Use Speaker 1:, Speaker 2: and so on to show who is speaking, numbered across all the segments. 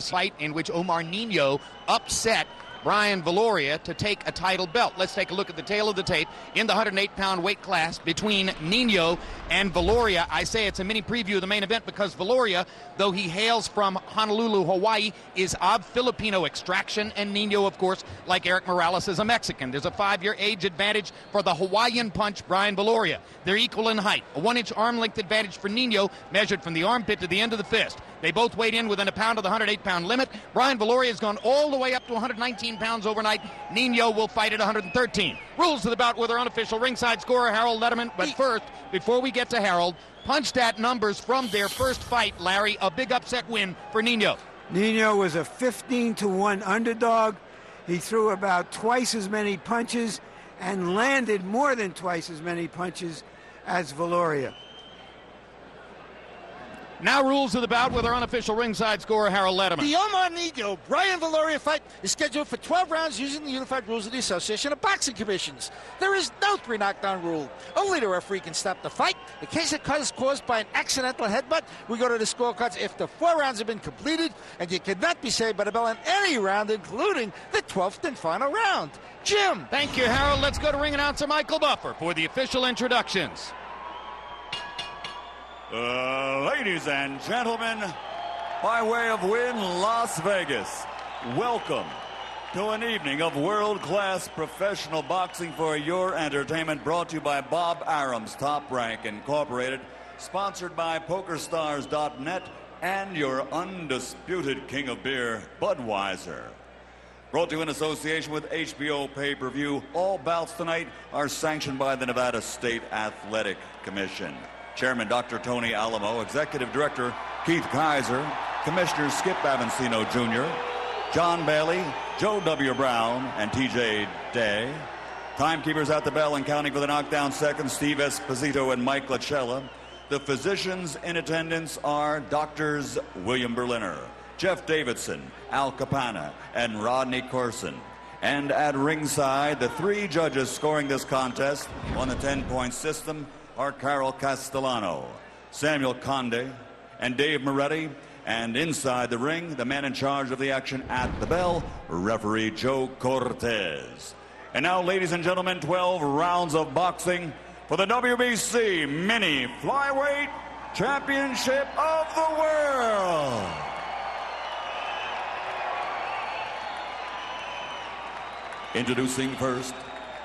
Speaker 1: fight in which Omar Nino upset Brian Viloria to take a title belt. Let's take a look at the tail of the tape in the 108-pound weight class between Nino and Viloria. I say it's a mini preview of the main event because Viloria, though he hails from Honolulu, Hawaii, is of Filipino extraction, and Nino, of course, like Eric Morales, is a Mexican. There's a 5-year age advantage for the Hawaiian punch, Brian Viloria. They're equal in height. A 1-inch arm length advantage for Nino, measured from the armpit to the end of the fist. They both weighed in within a pound of the 108-pound limit. Brian Viloria has gone all the way up to 119 pounds overnight. Nino will fight at 113. Rules of the bout with our unofficial ringside scorer, Harold Letterman. But first, before we get to Harold, punch stat numbers from their first fight, Larry. A big upset win for Nino.
Speaker 2: Nino was a 15-1 underdog. He threw about twice as many punches and landed more than twice as many punches as Viloria.
Speaker 1: Now rules of the bout with our unofficial ringside scorer, Harold Letterman.
Speaker 3: The Omar Nino Brian Viloria fight is scheduled for 12 rounds using the unified rules of the Association of Boxing Commissions. There is no 3 knockdown rule. Only the referee can stop the fight. In case a cut is caused by an accidental headbutt, we go to the scorecards after 4 rounds have been completed, and you cannot be saved by the bell in any round, including the 12th and final round. Jim.
Speaker 1: Thank you, Harold. Let's go to ring announcer Michael Buffer for the official introductions.
Speaker 4: Ladies and gentlemen, by way of Wynn Las Vegas, welcome to an evening of world-class professional boxing for your entertainment, brought to you by Bob Arum's Top Rank Incorporated, sponsored by PokerStars.net and your undisputed king of beer, Budweiser. Brought to you in association with HBO Pay-Per-View. All bouts tonight are sanctioned by the Nevada State Athletic Commission. Chairman Dr. Tony Alamo, Executive Director Keith Kaiser, Commissioner Skip Avancino Jr., John Bailey, Joe W. Brown, and TJ Day. Timekeepers at the bell and counting for the knockdown seconds, Steve Esposito and Mike Lachella. The physicians in attendance are Doctors William Berliner, Jeff Davidson, Al Capana, and Rodney Corson. And at ringside, the 3 judges scoring this contest on the 10-point system are Carol Castellano, Samuel Conde, and Dave Moretti. And inside the ring, the man in charge of the action at the bell, referee Joe Cortez. And now, ladies and gentlemen, 12 rounds of boxing for the WBC Mini Flyweight Championship of the World. Introducing first,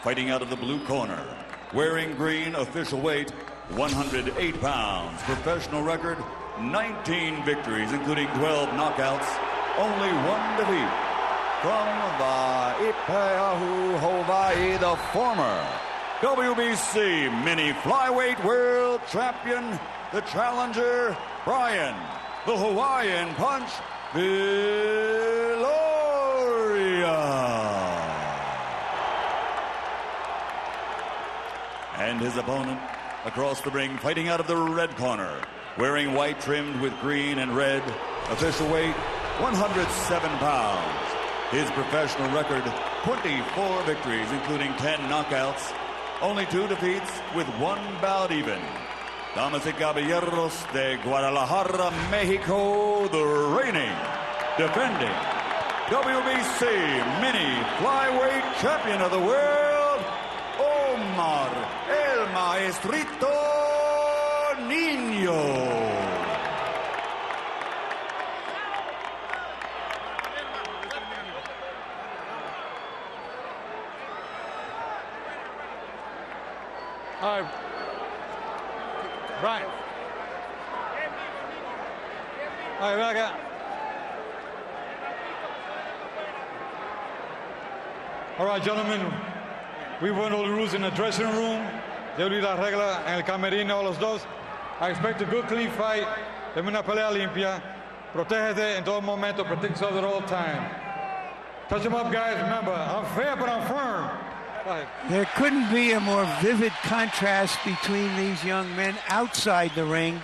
Speaker 4: fighting out of the blue corner, wearing green, official weight 108 pounds, professional record 19 victories, including 12 knockouts, only 1 defeat. From Waipahu, Hawaii, the former WBC Mini Flyweight World Champion, the challenger, Brian, the Hawaiian Punch, Viloria. And his opponent across the ring, fighting out of the red corner, wearing white trimmed with green and red, official weight 107 pounds. His professional record, 24 victories, including 10 knockouts, only 2 defeats with 1 bout even. Damas y caballeros de Guadalajara, Mexico, the reigning, defending WBC Mini Flyweight Champion of the World, Omar El Maestrito Nino.
Speaker 5: All right, Brian. All right, ven acá. All right, gentlemen, we went all the rules in the dressing room. Yo di la regla en el camerino, los dos. I expect a good, clean fight. Deme una pelea limpia. Protégete en todo momento. Protect each other all the time. Touch them up, guys. Remember, I'm fair, but I'm firm.
Speaker 2: There couldn't be a more vivid contrast between these young men outside the ring.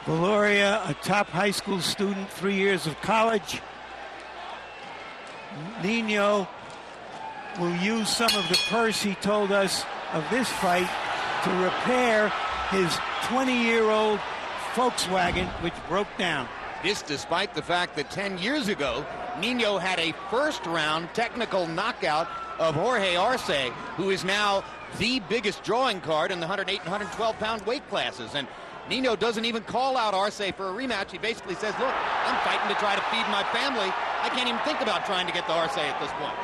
Speaker 2: Viloria, a top high school student, 3 years of college. Nino will use some of the purse, he told us, of this fight to repair his 20-year-old Volkswagen, which broke down.
Speaker 1: This despite the fact that 10 years ago, Nino had a first-round technical knockout of Jorge Arce, who is now the biggest drawing card in the 108 and 112-pound weight classes. And Nino doesn't even call out Arce for a rematch. He basically says, look, I'm fighting to try to feed my family. I can't even think about trying to get to Arce at this point.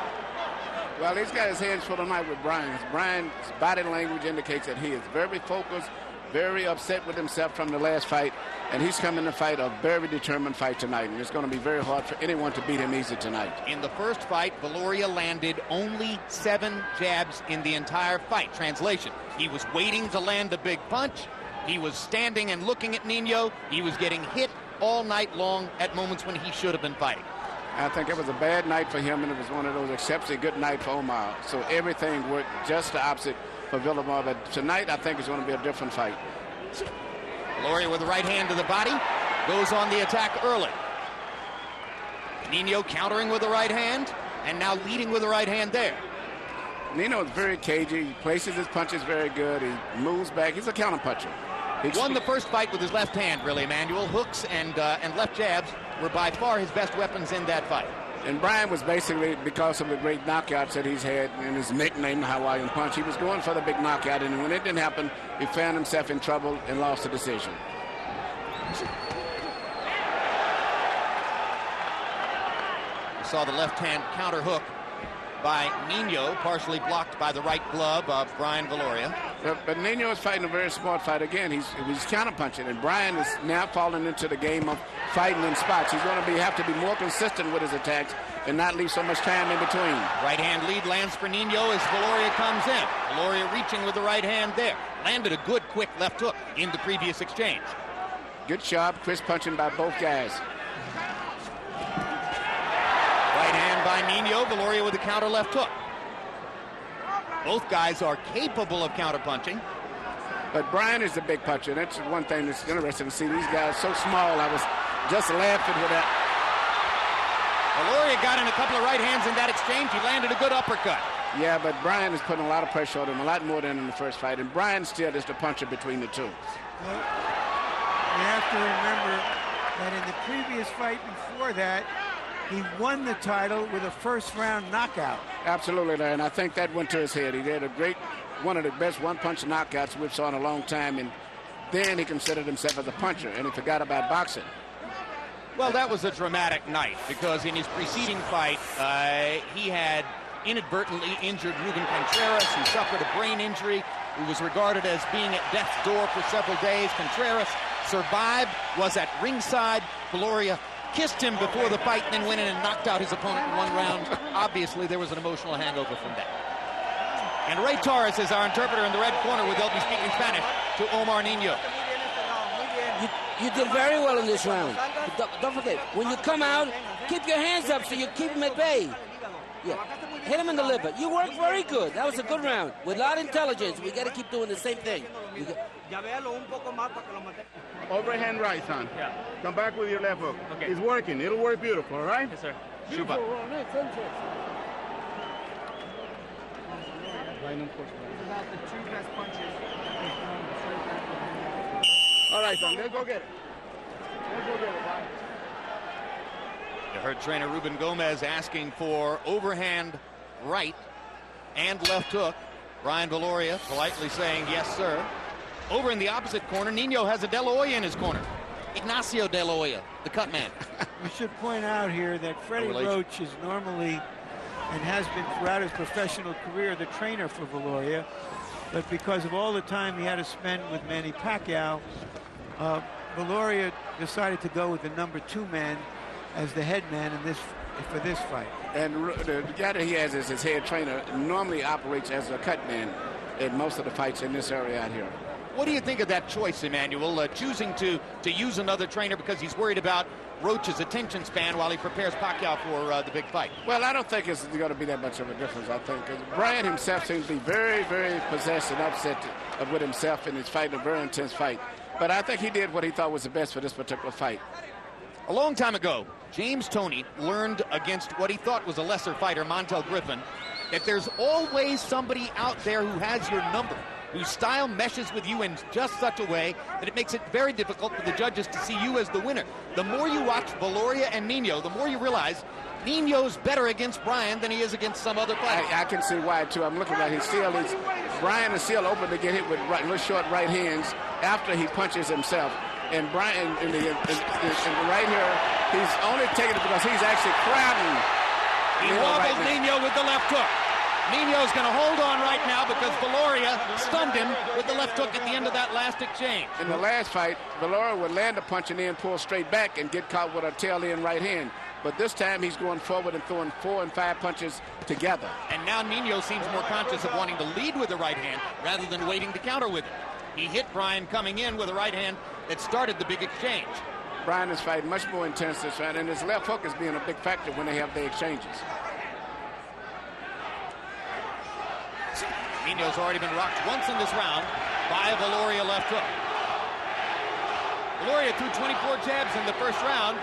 Speaker 6: Well, he's got his hands full tonight with Brian. Brian's body language indicates that he is very focused, very upset with himself from the last fight, and he's coming to fight a very determined fight tonight, and it's going to be very hard for anyone to beat him easy tonight.
Speaker 1: In the first fight, Viloria landed only 7 jabs in the entire fight. Translation, he was waiting to land a big punch. He was standing and looking at Nino. He was getting hit all night long at moments when he should have been fighting.
Speaker 6: I think it was a bad night for him, and it was one of those exceptionally good nights for Omar. So everything worked just the opposite for Villamar, but tonight I think it's going to be a different fight.
Speaker 1: Viloria with the right hand to the body, goes on the attack early. Nino countering with the right hand, and now leading with the right hand there.
Speaker 6: Nino is very cagey. He places his punches very good. He moves back. He's a counter puncher.
Speaker 1: He won the first fight with his left hand, really, Emmanuel. Hooks and left jabs were by far his best weapons in that fight.
Speaker 6: And Brian was basically, because of the great knockouts that he's had and his nickname, the Hawaiian Punch, he was going for the big knockout, and when it didn't happen, he found himself in trouble and lost the decision.
Speaker 1: We saw the left hand counter hook by Nino, partially blocked by the right glove of Brian Viloria.
Speaker 6: But Nino is fighting a very smart fight again. He's counter-punching, and Brian is now falling into the game of fighting in spots. He's going to have to be more consistent with his attacks and not leave so much time in between.
Speaker 1: Right hand lead lands for Nino as Viloria comes in. Viloria reaching with the right hand there. Landed a good, quick left hook in the previous exchange.
Speaker 6: Good sharp, crisp punching by both guys.
Speaker 1: Right hand by Nino, Viloria with the counter left hook. Both guys are capable of counter punching.
Speaker 6: But Brian is the big puncher. That's one thing that's interesting to see. These guys so small. I was just laughing with that.
Speaker 1: Viloria got in a couple of right hands in that exchange. He landed a good uppercut.
Speaker 6: Yeah, but Brian is putting a lot of pressure on him, a lot more than in the first fight. And Brian still is the puncher between the two.
Speaker 2: Well, you have to remember that in the previous fight before that, he won the title with a first-round knockout.
Speaker 6: Absolutely, Larry, and I think that went to his head. He did one of the best one-punch knockouts we've saw in a long time, and then he considered himself as a puncher, and he forgot about boxing.
Speaker 1: Well, that was a dramatic night because in his preceding fight, he had inadvertently injured Ruben Contreras, who suffered a brain injury, who was regarded as being at death's door for several days. Contreras survived, was at ringside. Viloria kissed him before the fight, and then went in and knocked out his opponent in 1 round. Obviously, there was an emotional hangover from that. And Ray Torres is our interpreter in the red corner with they'll be speaking Spanish to Omar Nino.
Speaker 7: You did very well in this round. Don't forget, when you come out, keep your hands up so you keep him at bay. Yeah. Hit him in the liver. You worked very good. That was a good round. With a lot of intelligence, we got to keep doing the same thing.
Speaker 8: Overhand right, son. Yeah. Come back with your left hook. Okay. It's working. It'll work beautiful, all right? Yes, sir.
Speaker 1: Shuba.
Speaker 8: All right, son. Let's go get it. Let's go get it, Bob.
Speaker 1: You heard trainer Ruben Gomez asking for overhand right and left hook. Brian Viloria politely saying, yes, sir. Over in the opposite corner, Nino has a De La Hoya in his corner. Ignacio De La Hoya, the cut man.
Speaker 2: We should point out here that Freddie Roach is normally, and has been throughout his professional career, the trainer for Viloria. But because of all the time he had to spend with Manny Pacquiao, Viloria decided to go with the number 2 man as the head man for this fight.
Speaker 6: And the guy that he has as his head trainer normally operates as a cut man in most of the fights in this area out here.
Speaker 1: What do you think of that choice, Emmanuel, choosing to use another trainer because he's worried about Roach's attention span while he prepares Pacquiao for the big fight?
Speaker 6: Well, I don't think it's going to be that much of a difference, I think. Because Brian himself seems to be very, very possessed and upset with himself, and he's fighting a very intense fight. But I think he did what he thought was the best for this particular fight.
Speaker 1: A long time ago, James Toney learned against what he thought was a lesser fighter, Montel Griffin, that there's always somebody out there who has your number. whose style meshes with you in just such a way that it makes it very difficult for the judges to see you as the winner. The more you watch Viloria and Nino, the more you realize Nino's better against Bryan than he is against some other player.
Speaker 6: I can see why, too. I'm looking at Bryan is still open to get hit with little short right hands after he punches himself. And Bryan, in the right here, he's only taking it because he's actually crowding.
Speaker 1: He wobbled Nino with the left hook. Nino's going to hold on right now because Viloria stunned him with the left hook at the end of that last exchange.
Speaker 6: In the last fight, Viloria would land a punch and then pull straight back and get caught with a tail-end right hand. But this time he's going forward and throwing 4 and 5 punches together.
Speaker 1: And now Nino seems more conscious of wanting to lead with the right hand rather than waiting to counter with it. He hit Bryan coming in with a right hand that started the big exchange.
Speaker 6: Bryan is fighting much more intense this round, and his left hook is being a big factor when they have the exchanges.
Speaker 1: Nino's already been rocked once in this round by a Viloria left hook. Viloria threw 24 jabs in the first round.